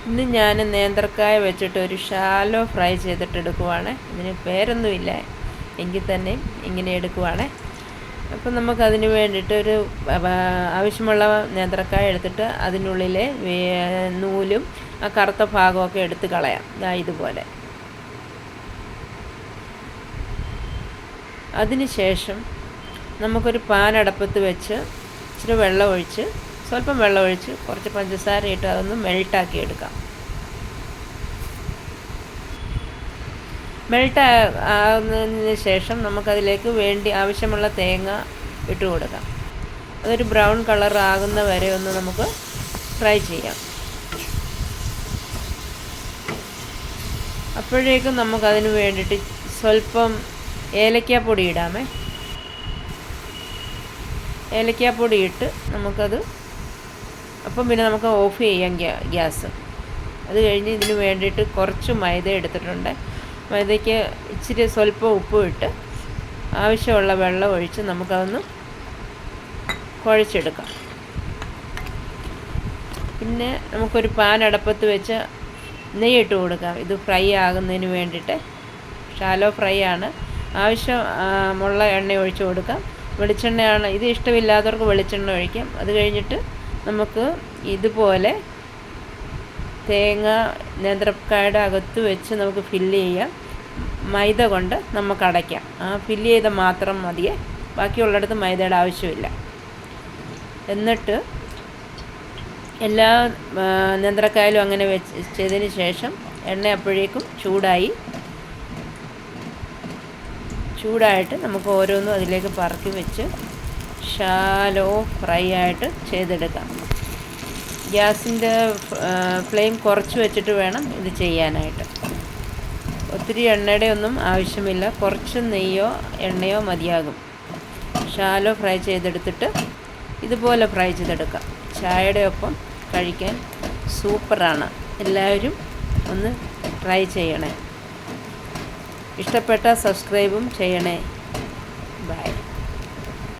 ഇന്ന് ഞാൻ നേന്ത്രക്കായ വെച്ചിട്ട് ഒരു ഷാലോ ഫ്രൈ ചെയ്തിട്ടെടുക്കുവാണ്. ഇതിന് പേരൊന്നുമില്ല, എങ്കിൽ തന്നെ ഇങ്ങനെ എടുക്കുവാണ്. അപ്പം നമുക്കതിന് വേണ്ടിയിട്ട് ആവശ്യമുള്ള നേന്ത്രക്കായ എടുത്തിട്ട് അതിനുള്ളിലെ നൂലും ആ കറുത്ത ഭാഗമൊക്കെ എടുത്ത് കളയാം. ഇതുപോലെ. അതിന് ശേഷം നമുക്കൊരു പാൻ അടുപ്പത്ത് വെച്ച് ഇച്ചിരി സ്വല്പം വെള്ളമൊഴിച്ച് കുറച്ച് പഞ്ചസാര ഇട്ട് അതൊന്ന് മെൽട്ടാക്കി എടുക്കാം. മെൽട്ട് ആകുന്നതിന് ശേഷം നമുക്കതിലേക്ക് ആവശ്യമുള്ള തേങ്ങ ഇട്ട് കൊടുക്കാം. അതൊരു ബ്രൗൺ കളർ ആകുന്ന വരെ ഒന്ന് നമുക്ക് ഫ്രൈ ചെയ്യാം. അപ്പോഴേക്കും നമുക്കതിന് വേണ്ടിയിട്ട് സ്വല്പം ഏലക്കാപ്പൊടി ഇടാമേ. ഏലക്കാപ്പൊടി ഇട്ട് നമുക്കത് അപ്പം പിന്നെ നമുക്ക് ഓഫ് ചെയ്യാം ഗ്യാസ്. അത് കഴിഞ്ഞ് ഇതിന് വേണ്ടിയിട്ട് കുറച്ച് മൈദ എടുത്തിട്ടുണ്ട്. മൈദയ്ക്ക് ഇച്ചിരി സ്വല്പം ഉപ്പും ഇട്ട് ആവശ്യമുള്ള വെള്ളം ഒഴിച്ച് നമുക്കതൊന്ന് കുഴച്ചെടുക്കാം. പിന്നെ നമുക്കൊരു പാൻ അടുപ്പത്ത് വെച്ച് നെയ്യിട്ട് കൊടുക്കാം. ഇത് ഫ്രൈ ആകുന്നതിന് വേണ്ടിയിട്ട്, ഷാലോ ഫ്രൈ ആണ്. ആവശ്യമുള്ള എണ്ണ ഒഴിച്ച് കൊടുക്കാം. വെളിച്ചെണ്ണയാണ്, ഇത് ഇഷ്ടമില്ലാത്തവർക്ക് വെളിച്ചെണ്ണ ഒഴിക്കാം. അത് കഴിഞ്ഞിട്ട് നമുക്ക് ഇതുപോലെ തേങ്ങ നേന്ത്രക്കായുടെ അകത്ത് വെച്ച് നമുക്ക് ഫില്ല് ചെയ്യാം. മൈദ കൊണ്ട് നമുക്ക് അടയ്ക്കാം. ഫില്ല് ചെയ്ത മാത്രം മതിയേ, ബാക്കിയുള്ളിടത്ത് മൈദയുടെ ആവശ്യമില്ല. എന്നിട്ട് എല്ലാ നേന്ത്രക്കായലും അങ്ങനെ വെച്ചതിന് ശേഷം എണ്ണ അപ്പോഴേക്കും ചൂടായിട്ട് നമുക്ക് ഓരോന്നും അതിലേക്ക് പറക്കി വെച്ച് ഷാലോ ഫ്രൈ ആയിട്ട് ചെയ്തെടുക്കാം. ഗ്യാസിൻ്റെ ഫ്ലെയിം കുറച്ച് വെച്ചിട്ട് വേണം ഇത് ചെയ്യാനായിട്ട്. ഒത്തിരി എണ്ണയുടെ ഒന്നും ആവശ്യമില്ല, കുറച്ച് നെയ്യോ എണ്ണയോ മതിയാകും. ഷാലോ ഫ്രൈ ചെയ്തെടുത്തിട്ട് ഇതുപോലെ ഫ്രൈ ചെയ്തെടുക്കാം. ചായയുടെ ഒപ്പം കഴിക്കാൻ സൂപ്പറാണ്. എല്ലാവരും ഒന്ന് ട്രൈ ചെയ്യണേ. ഇഷ്ടപ്പെട്ട സബ്സ്ക്രൈബും ചെയ്യണേ. ബൈ.